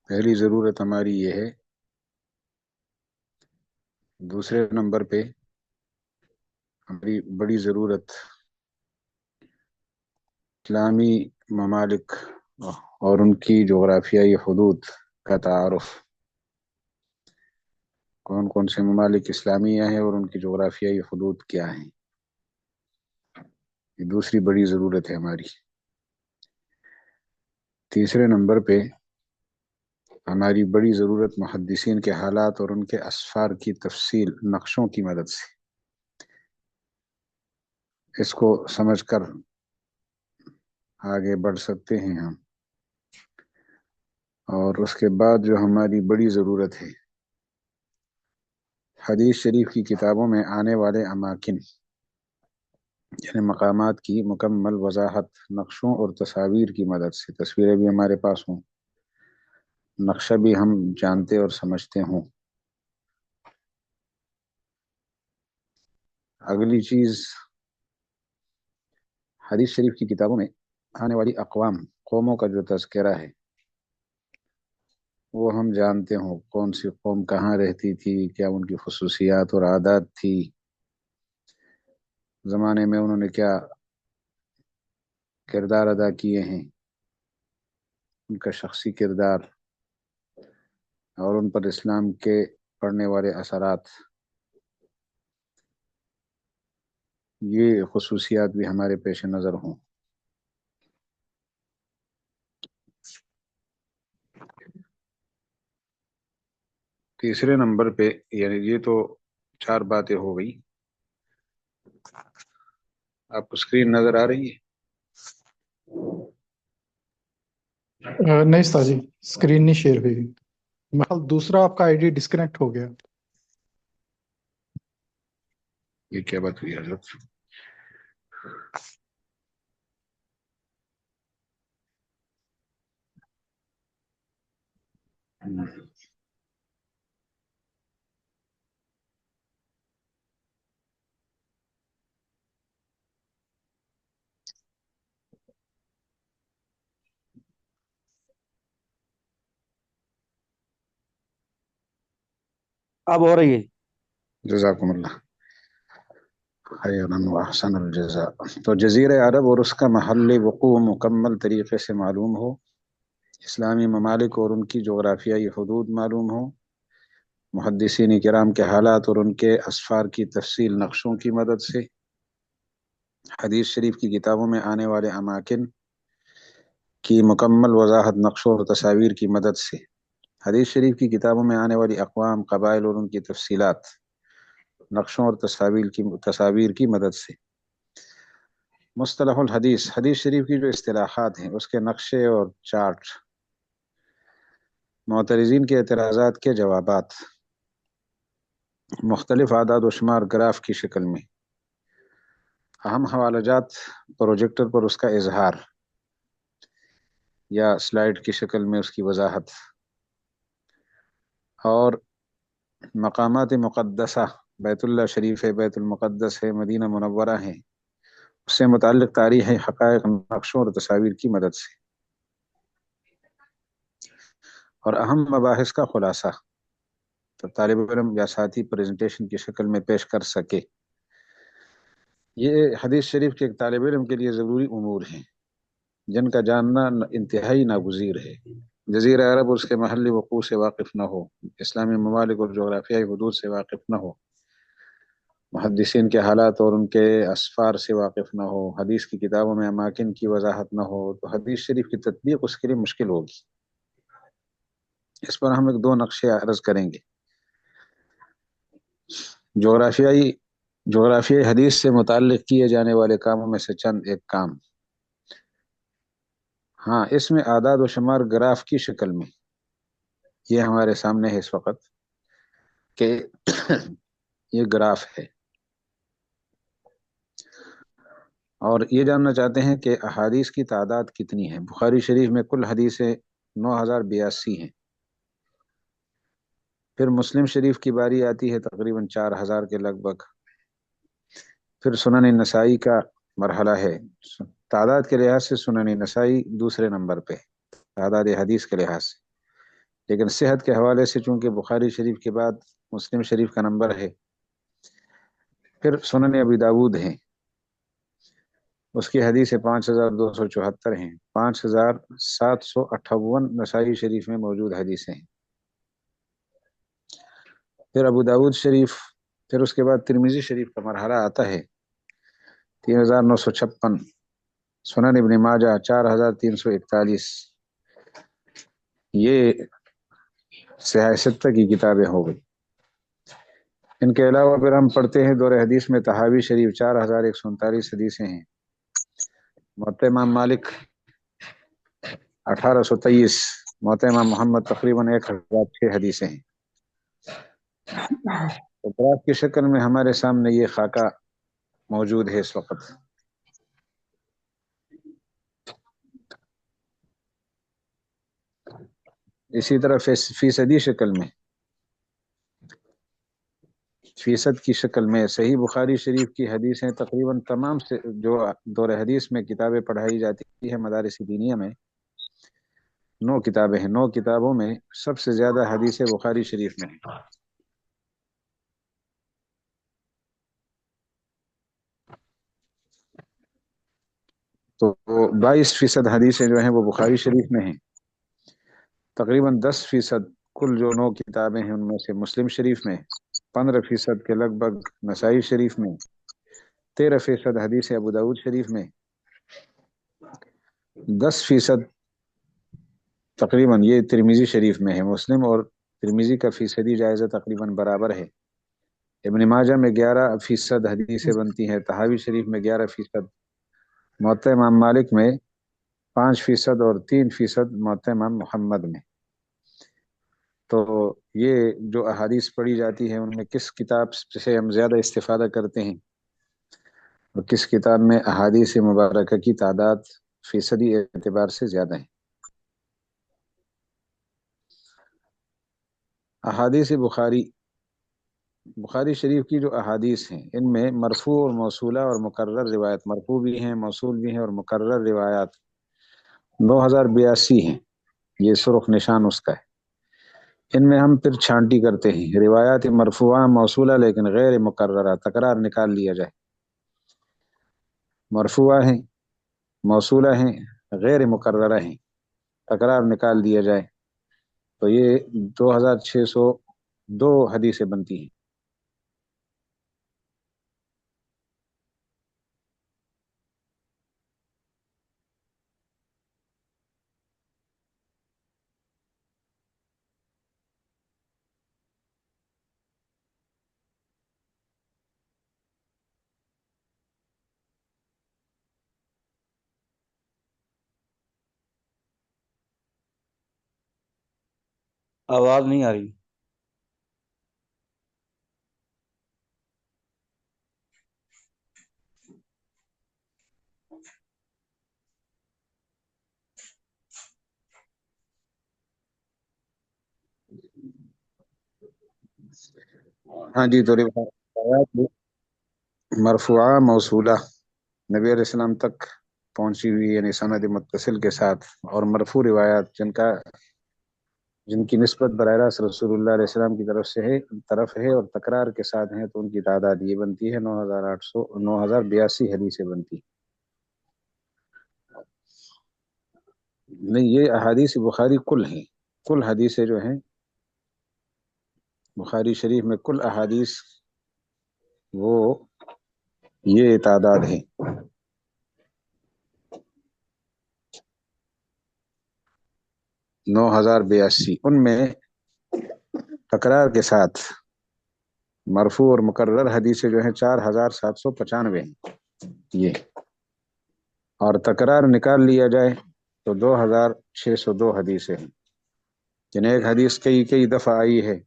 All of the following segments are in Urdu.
پہلی ضرورت ہماری یہ ہے. دوسرے نمبر پہ ہماری بڑی ضرورت اسلامی ممالک اور ان کی جغرافیائی حدود کا تعارف. کون کون سے ممالک اسلامیہ ہیں اور ان کی جغرافیائی حدود کیا ہیں، یہ دوسری بڑی ضرورت ہے ہماری. تیسرے نمبر پہ ہماری بڑی ضرورت محدثین کے حالات اور ان کے اسفار کی تفصیل نقشوں کی مدد سے. اس کو سمجھ کر آگے بڑھ سکتے ہیں ہم. اور اس کے بعد جو ہماری بڑی ضرورت ہے، حدیث شریف کی کتابوں میں آنے والے اماکن یعنی مقامات کی مکمل وضاحت نقشوں اور تصاویر کی مدد سے. تصویریں بھی ہمارے پاس ہوں، نقشہ بھی ہم جانتے اور سمجھتے ہوں. اگلی چیز، حدیث شریف کی کتابوں میں آنے والی اقوام، قوموں کا جو تذکرہ ہے وہ ہم جانتے ہوں. کون سی قوم کہاں رہتی تھی، کیا ان کی خصوصیات اور عادات تھی، زمانے میں انہوں نے کیا کردار ادا کیے ہیں، ان کا شخصی کردار اور ان پر اسلام کے پڑنے والے اثرات. یہ خصوصیات بھی ہمارے پیش نظر ہوں. تیسرے نمبر پہ یعنی یہ تو 4 باتیں ہو گئی. آپ کو اسکرین نظر آ رہی ہے؟ نہیں استاد جی، اسکرین نہیں شیئر ہوئی. محل دوسرا آپ کا آئی ڈی ڈسکنیکٹ ہو گیا. یہ کیا بات ہوئی حضرت؟ اب ہو رہی ہے. جزاکم اللہ خیرا واحسن الجزاء. تو جزیرہ عرب اور اس کا محل وقوع مکمل طریقے سے معلوم ہو، اسلامی ممالک اور ان کی جغرافیائی حدود معلوم ہو، محدثین کرام کے حالات اور ان کے اسفار کی تفصیل نقشوں کی مدد سے، حدیث شریف کی کتابوں میں آنے والے اماکن کی مکمل وضاحت نقشوں اور تصاویر کی مدد سے، حدیث شریف کی کتابوں میں آنے والی اقوام، قبائل اور ان کی تفصیلات نقشوں اور تصاویر کی مدد سے. مصطلح الحدیث، حدیث شریف کی جو اصطلاحات ہیں اس کے نقشے اور چارٹ، معترضین کے اعتراضات کے جوابات، مختلف اعداد و شمار گراف کی شکل میں، اہم حوالہ جات پروجیکٹر پر اس کا اظہار یا سلائیڈ کی شکل میں اس کی وضاحت، اور مقامات مقدسہ، بیت اللہ شریف ہے، بیت المقدس ہے، مدینہ منورہ ہے، اس سے متعلق تاریخ حقائق نقشوں اور تصاویر کی مدد سے، اور اہم مباحث کا خلاصہ تو طالب علم یا ساتھی پریزنٹیشن کی شکل میں پیش کر سکے. یہ حدیث شریف کے ایک طالب علم کے لیے ضروری امور ہیں جن کا جاننا انتہائی ناگزیر ہے. جزیرہ عرب اور اس کے محلی وقوع سے واقف نہ ہو، اسلامی ممالک اور جغرافیائی حدود سے واقف نہ ہو، محدثین کے حالات اور ان کے اسفار سے واقف نہ ہو، حدیث کی کتابوں میں اماکن کی وضاحت نہ ہو، تو حدیث شریف کی تطبیق اس کے لیے مشکل ہوگی. اس پر ہم ایک 2 نقشے عرض کریں گے. جغرافیائی حدیث سے متعلق کیے جانے والے کاموں میں سے چند ایک کام. ہاں، اس میں اعداد و شمار گراف کی شکل میں، یہ ہمارے سامنے ہے اس وقت کہ یہ گراف ہے، اور یہ جاننا چاہتے ہیں کہ احادیث کی تعداد کتنی ہے. بخاری شریف میں کل حدیثیں 9082 ہیں. پھر مسلم شریف کی باری آتی ہے تقریباً 4000 کے لگ بھگ. پھر سنن نسائی کا مرحلہ ہے. تعداد کے لحاظ سے سنن نسائی دوسرے نمبر پہ تعداد حدیث کے لحاظ سے. لیکن صحت کے حوالے سے چونکہ بخاری شریف کے بعد مسلم شریف کا نمبر ہے، پھر سنن ابی داود ہیں، اس کی حدیث 5274 ہیں، 5758 نسائی شریف میں موجود حدیثیں ہیں، پھر ابو داود شریف، پھر اس کے بعد ترمذی شریف کا مرحلہ آتا ہے 3956، سنن ابن ماجہ 4341، یہ صحاح ستہ کی کتابیں ہو گئی۔ ان کے علاوہ پھر ہم پڑھتے ہیں دور حدیث میں طحاوی شریف 4139 حدیثیں ہیں، موطئ امام مالک 1823، موطئ امام محمد تقریباً 1006 حدیثیں ہیں۔ تو گراف کی شکل میں ہمارے سامنے یہ خاکہ موجود ہے اس وقت۔ اسی طرح فیصدی شکل میں، فیصد کی شکل میں صحیح بخاری شریف کی حدیثیں تقریباً تمام سے جو دور حدیث میں کتابیں پڑھائی جاتی ہے مدارس دینیہ میں، 9 کتابیں ہیں، 9 کتابوں میں سب سے زیادہ حدیثیں بخاری شریف میں ہیں۔ تو 22% حدیثیں جو ہیں وہ بخاری شریف میں ہیں، تقریباً 10% کل جو 9 کتابیں ہیں ان میں سے مسلم شریف میں، 15% کے لگ بھگ نسائی شریف میں، 13% حدیث ابو داود شریف میں، 10% تقریباً یہ ترمذی شریف میں ہے۔ مسلم اور ترمذی کا فیصدی جائزہ تقریباً برابر ہے۔ ابن ماجہ میں 11% حدیثیں بنتی ہیں، طحاوی شریف میں 11%، موطئ امام مالک میں 5% اور 3% موطئ امام محمد میں۔ تو یہ جو احادیث پڑھی جاتی ہیں ان میں کس کتاب سے ہم زیادہ استفادہ کرتے ہیں اور کس کتاب میں احادیث مبارکہ کی تعداد فیصدی اعتبار سے زیادہ ہے۔ احادیث بخاری شریف کی جو احادیث ہیں ان میں مرفوع اور موصولہ اور مکرر روایت، مرفوع بھی ہیں، موصول بھی ہیں اور مکرر روایات 9082 ہیں، یہ سرخ نشان اس کا ہے۔ ان میں ہم پھر چھانٹی کرتے ہیں، روایات مرفوعہ موصولہ لیکن غیر مکررہ، تکرار نکال لیا جائے، مرفوعہ ہیں، موصولہ ہیں، غیر مکررہ ہیں، تکرار نکال دیا جائے، تو یہ 2602 حدیثیں بنتی ہیں۔ آواز نہیں آ رہی۔ ہاں جی، تو روایات مرفوعہ موصولہ نبی علیہ السلام تک پہنچی ہوئی یعنی سند متصل کے ساتھ، اور مرفوع روایات جن کی نسبت براہ راست رسول اللہ علیہ السلام کی طرف ہے اور تکرار کے ساتھ ہیں، تو ان کی تعداد یہ بنتی ہے 9082 حدیثیں بنتی ہیں۔ نہیں، یہ احادیث بخاری کل ہیں، کل حدیثیں جو ہیں بخاری شریف میں، کل احادیث وہ یہ تعداد ہے۔ 9082، ان میں تکرار کے ساتھ مرفوع اور مکرر حدیثیں جو ہیں 4795 ہیں یہ، اور تکرار نکال لیا جائے تو 2602 حدیثیں ہیں، یعنی ایک حدیث کئی دفعہ آئی ہے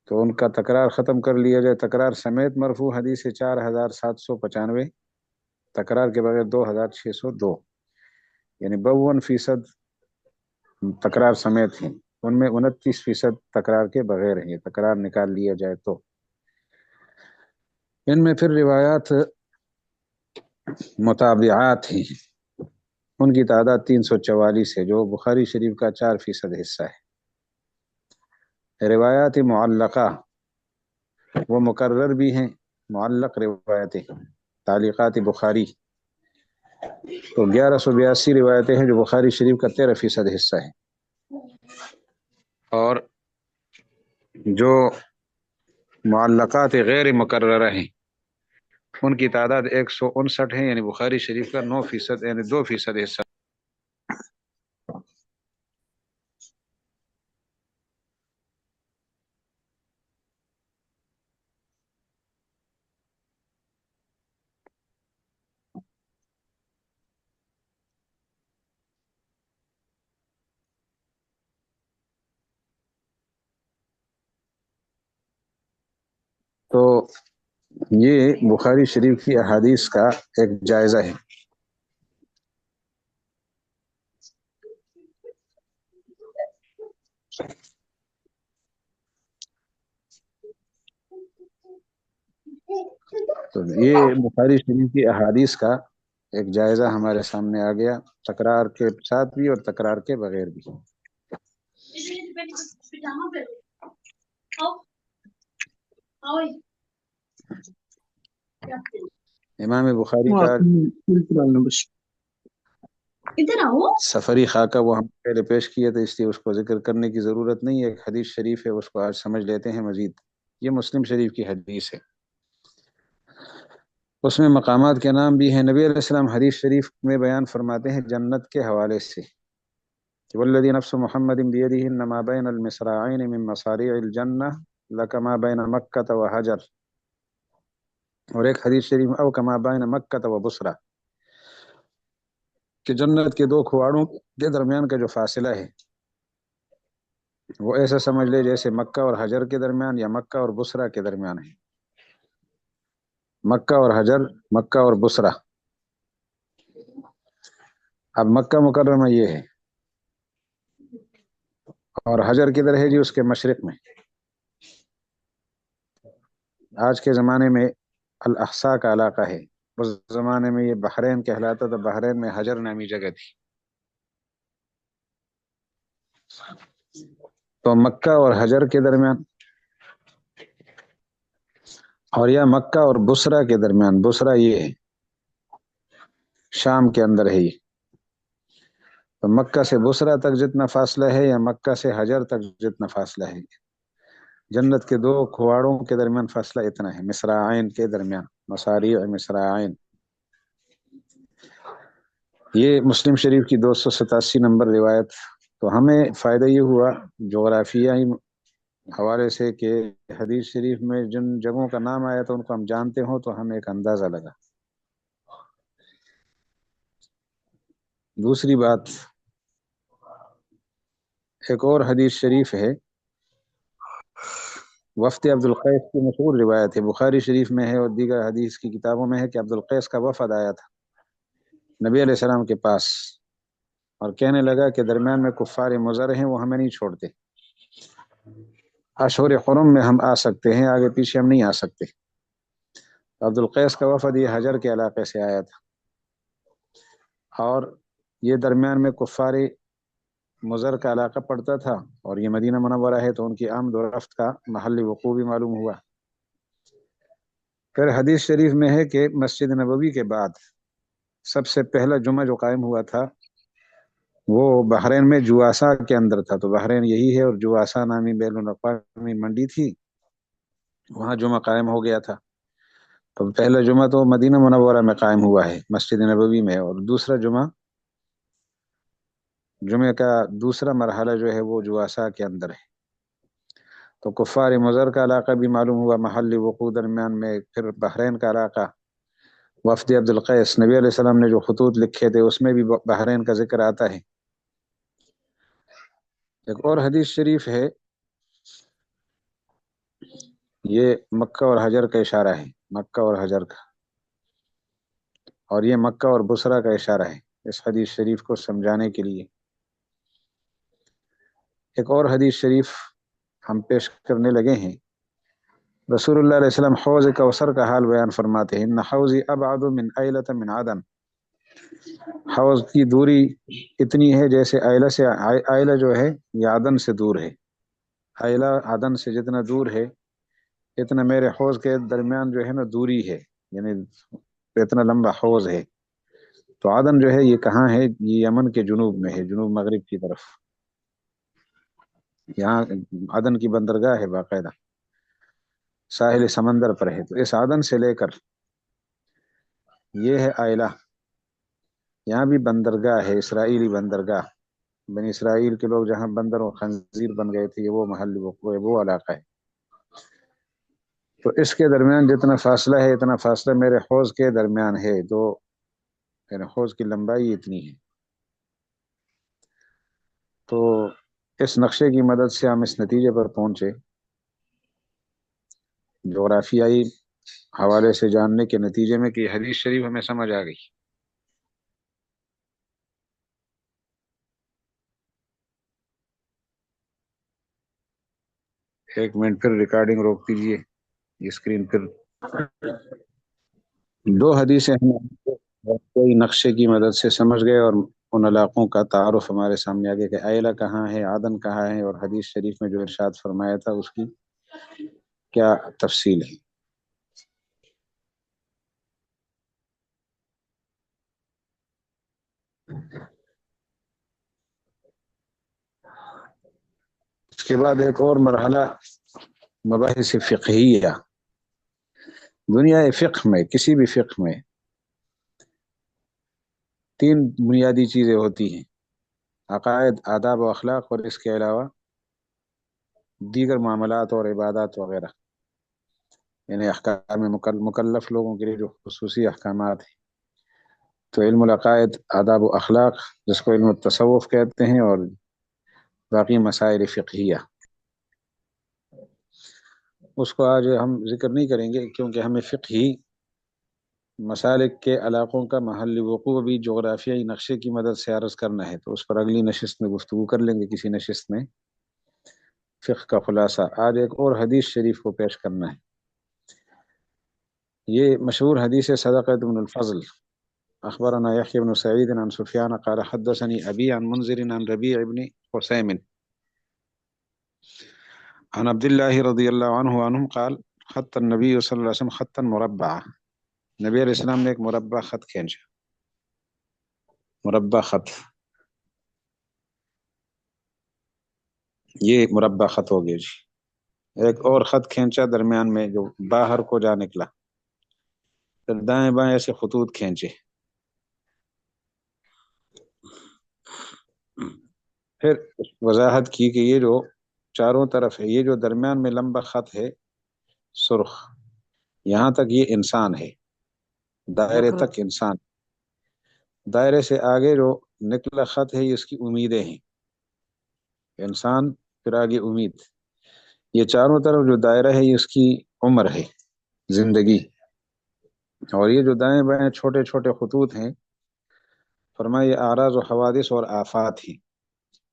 تو ان کا تکرار ختم کر لیا جائے، تکرار سمیت مرفوع حدیث 4795، تکرار کے بغیر 2602، یعنی 52% تکرار سمیت ہیں، ان میں 29% تکرار کے بغیر ہیں، تکرار نکال لیا جائے تو۔ ان میں پھر روایات متابعات ہیں، ان کی تعداد 344 ہے، جو بخاری شریف کا 4% حصہ ہے۔ روایات معلقہ وہ مقرر بھی ہیں، معلق روایتیں تعلیقات بخاری، تو 1182 روایتیں ہیں جو بخاری شریف کا 13% حصہ ہے، اور جو معلقات غیر مقررہ ہیں ان کی تعداد 159 ہے، یعنی بخاری شریف کا 9% یعنی 2% حصہ۔ تو یہ بخاری شریف کی احادیث کا ایک جائزہ ہے۔ تو یہ بخاری شریف کی احادیث کا ایک جائزہ ہمارے سامنے آ گیا، تکرار کے ساتھ بھی اور تکرار کے بغیر بھی۔ امام بخاری کا سفری خاکہ وہ ہم پہلے پیش کیے تھے، اس لیے اس کو ذکر کرنے کی ضرورت نہیں ہے، ایک حدیث شریف ہے، اس کو آج سمجھ لیتے ہیں مزید۔ یہ مسلم شریف کی حدیث ہے، اس میں مقامات کے نام بھی ہیں۔ نبی علیہ السلام حدیث شریف میں بیان فرماتے ہیں جنت کے حوالے سے کہ والذی نفس محمد بیدہ انما بین المصراعین من مصارع الجنہ لکما بین مکہ و حجر، اور ایک حدیث شریف او کما بین مکہ و بصرہ، کہ جنت کے دو کھواڑوں کے درمیان کا جو فاصلہ ہے وہ ایسا سمجھ لے جیسے مکہ اور حجر کے درمیان یا مکہ اور بصرہ کے درمیان ہے۔ مکہ اور حجر، مکہ اور بصرہ۔ اب مکہ مکرمہ یہ ہے، اور حجر کدھر ہے جی؟ اس کے مشرق میں۔ آج کے زمانے میں الاحساء کا علاقہ ہے، اس زمانے میں یہ بحرین کہلاتا تھا، بحرین میں حجر نامی جگہ تھی۔ تو مکہ اور حجر کے درمیان، اور یا مکہ اور بصرہ کے درمیان، بصرہ یہ ہے شام کے اندر ہے یہ، تو مکہ سے بصرہ تک جتنا فاصلہ ہے یا مکہ سے حجر تک جتنا فاصلہ ہے، جنت کے دو کھواڑوں کے درمیان فاصلہ اتنا ہے، مصراعین کے درمیان، مصاریع مصراعین۔ یہ مسلم شریف کی 287 نمبر روایت۔ تو ہمیں فائدہ یہ ہوا جغرافیائی حوالے سے کہ حدیث شریف میں جن جگہوں کا نام آیا تو ان کو ہم جانتے ہوں تو ہمیں ایک اندازہ لگا۔ دوسری بات، ایک اور حدیث شریف ہے، وفد عبد القیس کی مشہور روایت ہے، بخاری شریف میں ہے اور دیگر حدیث کی کتابوں میں ہے کہ عبد القیس کا وفد آیا تھا نبی علیہ السلام کے پاس اور کہنے لگا کہ درمیان میں کفار مضر ہیں، وہ ہمیں نہیں چھوڑتے، اشہر حرم میں ہم آ سکتے ہیں، آگے پیچھے ہم نہیں آ سکتے۔ عبد القیس کا وفد یہ حجر کے علاقے سے آیا تھا، اور یہ درمیان میں کفار مضر کا علاقہ پڑتا تھا، اور یہ مدینہ منورہ ہے تو ان کی آمد و رفت کا محل وقوع بھی معلوم ہوا۔ پھر حدیث شریف میں ہے کہ مسجد نبوی کے بعد سب سے پہلا جمعہ جو قائم ہوا تھا وہ بحرین میں جواسا کے اندر تھا، تو بحرین یہی ہے، اور جواسا نامی بین الاقوامی منڈی تھی، وہاں جمعہ قائم ہو گیا تھا۔ تو پہلا جمعہ تو مدینہ منورہ میں قائم ہوا ہے مسجد نبوی میں، اور دوسرا جمعے کا دوسرا مرحلہ جو ہے وہ جواسا کے اندر ہے۔ تو کفار مضر کا علاقہ بھی معلوم ہوا محل وقوع درمیان میں، پھر بحرین کا علاقہ، وفد عبد القیس، نبی علیہ السلام نے جو خطوط لکھے تھے اس میں بھی بحرین کا ذکر آتا ہے۔ ایک اور حدیث شریف ہے، یہ مکہ اور حجر کا اشارہ ہے، مکہ اور حجر کا، اور یہ مکہ اور بصرہ کا اشارہ ہے اس حدیث شریف کو سمجھانے کے لیے۔ ایک اور حدیث شریف ہم پیش کرنے لگے ہیں، رسول اللہ علیہ وسلم حوض کوثر کا حال بیان فرماتے ہیں، ان حوضی ابعد من ایلۃ من عدن، حوض کی دوری اتنی ہے جیسے ایلہ سے، ایلہ جو ہے یہ عدن سے دور ہے، آئلہ عدن سے جتنا دور ہے اتنا میرے حوض کے درمیان جو ہے نا دوری ہے، یعنی اتنا لمبا حوض ہے۔ تو عدن جو ہے یہ کہاں ہے؟ یہ یمن کے جنوب میں ہے، جنوب مغرب کی طرف۔ یہاں عدن کی بندرگاہ ہے، باقاعدہ ساحل سمندر پر ہے۔ تو اس عدن سے لے کر یہ ہے آئلہ، یہاں بھی بندرگاہ ہے، اسرائیلی بندرگاہ۔ بنی اسرائیل کے لوگ جہاں بندر و خنزیر بن گئے تھے، یہ وہ محل وہ علاقہ ہے۔ تو اس کے درمیان جتنا فاصلہ ہے اتنا فاصلہ میرے حوض کے درمیان ہے، تو میرے حوض کی لمبائی اتنی ہے۔ تو اس نقشے کی مدد سے ہم اس نتیجے پر پہنچے، جغرافیائی حوالے سے جاننے کے نتیجے میں، کہ حدیث شریف ہمیں سمجھ آ گئی۔ ایک منٹ پھر ریکارڈنگ روک دیجیے، یہ اسکرین پھر دو حدیثیں ہم کوئی نقشے کی مدد سے سمجھ گئے، اور ان علاقوں کا تعارف ہمارے سامنے آ گیا کہ آئلہ کہاں ہے، عدن کہاں ہے، اور حدیث شریف میں جو ارشاد فرمایا تھا اس کی کیا تفصیل ہے۔ اس کے بعد ایک اور مرحلہ، مباحث فقہیہ۔ دنیا فقہ میں، کسی بھی فقہ میں تین بنیادی چیزیں ہوتی ہیں: عقائد، آداب و اخلاق، اور اس کے علاوہ دیگر معاملات اور عبادات وغیرہ، یعنی احکام مکلف لوگوں کے لیے جو خصوصی احکامات ہیں۔ تو علم العقائد، آداب و اخلاق، جس کو علم التصوف کہتے ہیں، اور باقی مسائل فقہیہ، اس کو آج ہم ذکر نہیں کریں گے، کیونکہ ہمیں فقہی مسالک کے علاقوں کا محل وقوع بھی جغرافیائی نقشے کی مدد سے عرض کرنا ہے، تو اس پر اگلی نشست میں گفتگو کر لیں گے، کسی نشست میں فقہ کا خلاصہ۔ آج ایک اور حدیث شریف کو پیش کرنا ہے، یہ مشہور حدیث صدقۃ بن الفضل۔ اخبرنا يحيى بن سعيد عن سفيان قال حدثني ابي عن منذر عن ربيع بن حسيم عن عبد الله رضي الله عنه قال خط النبي صلى الله عليه وسلم خطا مربعا، نبی علیہ السلام نے ایک مربع خط کھینچا، مربع خط، یہ مربع خط ہو گیا جی۔ ایک اور خط کھینچا درمیان میں جو باہر کو جا نکلا، پھر دائیں بائیں ایسے خطوط کھینچے، پھر وضاحت کی کہ یہ جو چاروں طرف ہے، یہ جو درمیان میں لمبا خط ہے سرخ، یہاں تک یہ انسان ہے، دائرے تک انسان، دائرے سے آگے جو نکلا خط ہے یہ اس کی امیدیں ہیں، انسان پھر آگے امید، یہ چاروں طرف جو دائرہ ہے یہ اس کی عمر ہے، زندگی، اور یہ جو دائیں بائیں چھوٹے چھوٹے خطوط ہیں، فرمائے یہ اعراض و حوادث اور آفات ہیں۔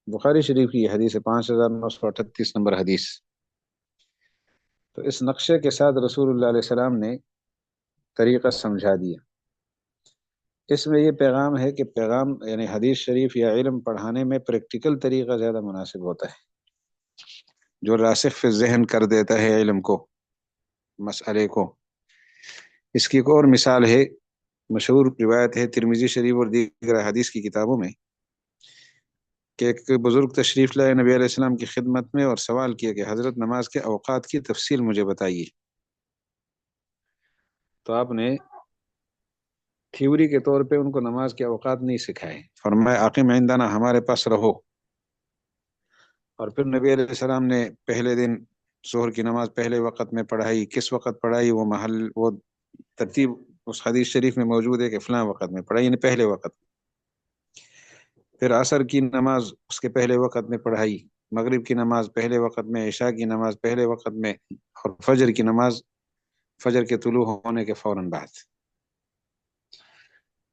بخاری شریف کی حدیث 5938 نمبر حدیث۔ تو اس نقشے کے ساتھ رسول اللہ علیہ السلام نے طریقہ سمجھا دیا۔ اس میں یہ پیغام ہے کہ پیغام یعنی حدیث شریف یا علم پڑھانے میں پریکٹیکل طریقہ زیادہ مناسب ہوتا ہے، جو راسخ فی ذہن کر دیتا ہے علم کو، مسئلے کو۔ اس کی ایک اور مثال ہے، مشہور روایت ہے ترمذی شریف اور دیگر حدیث کی کتابوں میں، کہ ایک بزرگ تشریف لائے نبی علیہ السلام کی خدمت میں اور سوال کیا کہ حضرت نماز کے اوقات کی تفصیل مجھے بتائیے۔ تو آپ نے تھیوری کے طور پہ ان کو نماز کے اوقات نہیں سکھائے، فرمایا اقیم عندنا، ہمارے پاس رہو۔ اور پھر نبی علیہ السلام نے پہلے دن ظہر کی نماز پہلے وقت میں پڑھائی، کس وقت پڑھائی، وہ محل، وہ ترتیب اس حدیث شریف میں موجود ہے کہ فلاں وقت میں پڑھائی، یعنی پہلے وقت۔ پھر عصر کی نماز اس کے پہلے وقت میں پڑھائی، مغرب کی نماز پہلے وقت میں، عشاء کی نماز پہلے وقت میں، اور فجر کی نماز فجر کے طلوع ہونے کے فوراً بعد۔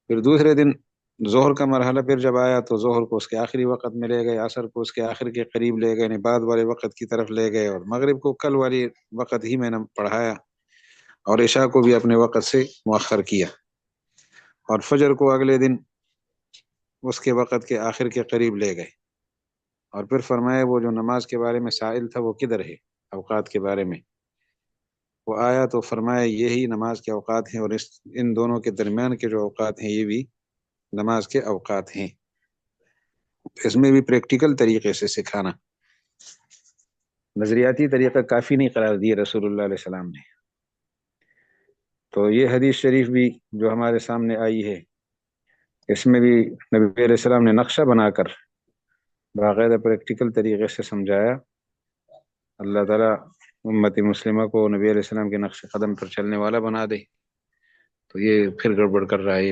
پھر دوسرے دن ظہر کا مرحلہ پھر جب آیا تو ظہر کو اس کے آخری وقت میں لے گئے، عصر کو اس کے آخر کے قریب لے گئے، یعنی بعد والے وقت کی طرف لے گئے، اور مغرب کو کل والی وقت ہی میں نے پڑھایا، اور عشاء کو بھی اپنے وقت سے مؤخر کیا، اور فجر کو اگلے دن اس کے وقت کے آخر کے قریب لے گئے۔ اور پھر فرمایا وہ جو نماز کے بارے میں سائل تھا وہ کدھر ہے اوقات کے بارے میں، وہ آیا تو فرمایا یہی نماز کے اوقات ہیں، اور ان دونوں کے درمیان کے جو اوقات ہیں یہ بھی نماز کے اوقات ہیں۔ اس میں بھی پریکٹیکل طریقے سے سکھانا، نظریاتی طریقہ کافی نہیں قرار دیے رسول اللہ علیہ السلام نے۔ تو یہ حدیث شریف بھی جو ہمارے سامنے آئی ہے، اس میں بھی نبی علیہ السلام نے نقشہ بنا کر باقاعدہ پریکٹیکل طریقے سے سمجھایا۔ اللہ تعالیٰ امت مسلمہ کو نبی علیہ السلام کے نقش قدم پر چلنے والا بنا دے۔ تو یہ پھر گڑبڑ کر رہا ہے